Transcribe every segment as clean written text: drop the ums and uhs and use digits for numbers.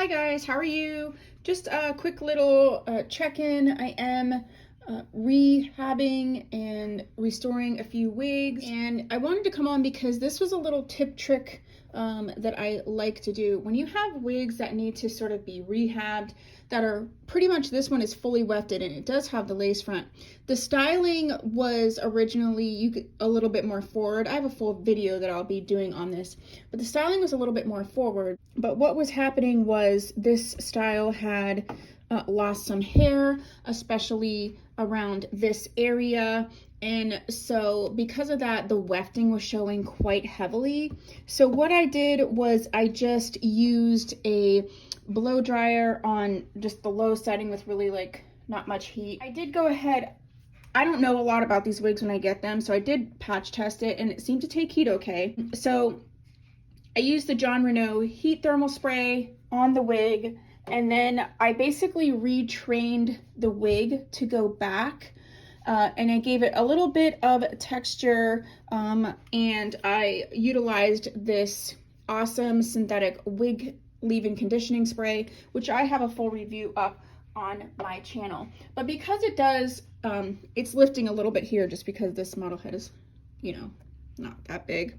guys, how are you? Just a quick little check-in. I am rehabbing and restoring a few wigs, and I wanted to come on because this was a little tip trick that I like to do. When you have wigs that need to sort of be rehabbed, that are pretty much, this one is fully wefted and it does have the lace front. The styling was originally a little bit more forward. I have a full video that I'll be doing on this, but the styling was a little bit more forward. But what was happening was this style had lost some hair, especially around this area. And so because of that, the wefting was showing quite heavily. So what I did was I just used a blow dryer on just the low setting with really like not much heat. I did go ahead, I don't know a lot about these wigs when I get them, so I did patch test it and it seemed to take heat okay. So I used the John Renault heat thermal spray on the wig, and then I basically retrained the wig to go back. And I gave it a little bit of texture, and I utilized this awesome synthetic wig leave-in conditioning spray, which I have a full review up on my channel. But because it does, it's lifting a little bit here just because this model head is, you know, not that big.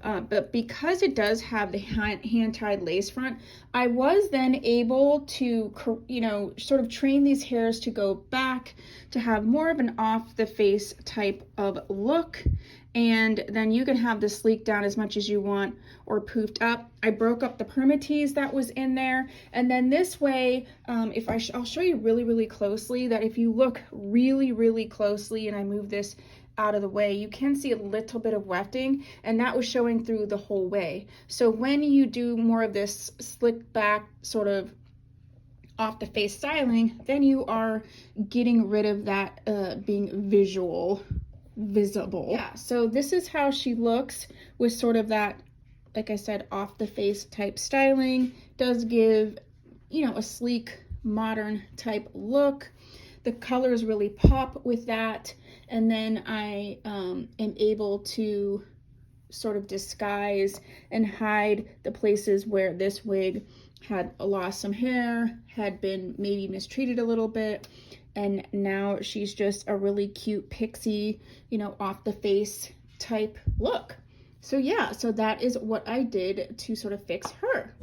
But because it does have the hand-tied lace front, I was then able to, you know, sort of train these hairs to go back to have more of an off-the-face type of look. And then you can have this sleek down as much as you want or poofed up. I broke up the permatease that was in there. And then this way, I'll show you really, really closely that if you look really, really closely and I move this out of the way, you can see a little bit of wefting, and that was showing through the whole way. So when you do more of this slick back sort of off the face styling, then you are getting rid of that being visible. Yeah, so this is how she looks with sort of that, like I said, off the face type styling. Does give, you know, a sleek modern type look. The colors really pop with that. And then I am able to sort of disguise and hide the places where this wig had lost some hair, had been maybe mistreated a little bit, and now she's just a really cute pixie, you know, off the face type look. So yeah, so that is what I did to sort of fix her.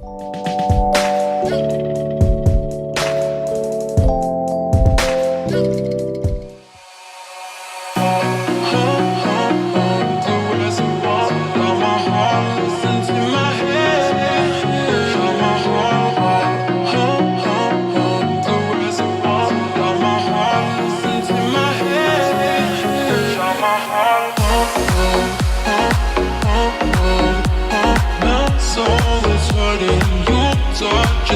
Soul is hurting, you touch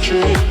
tree.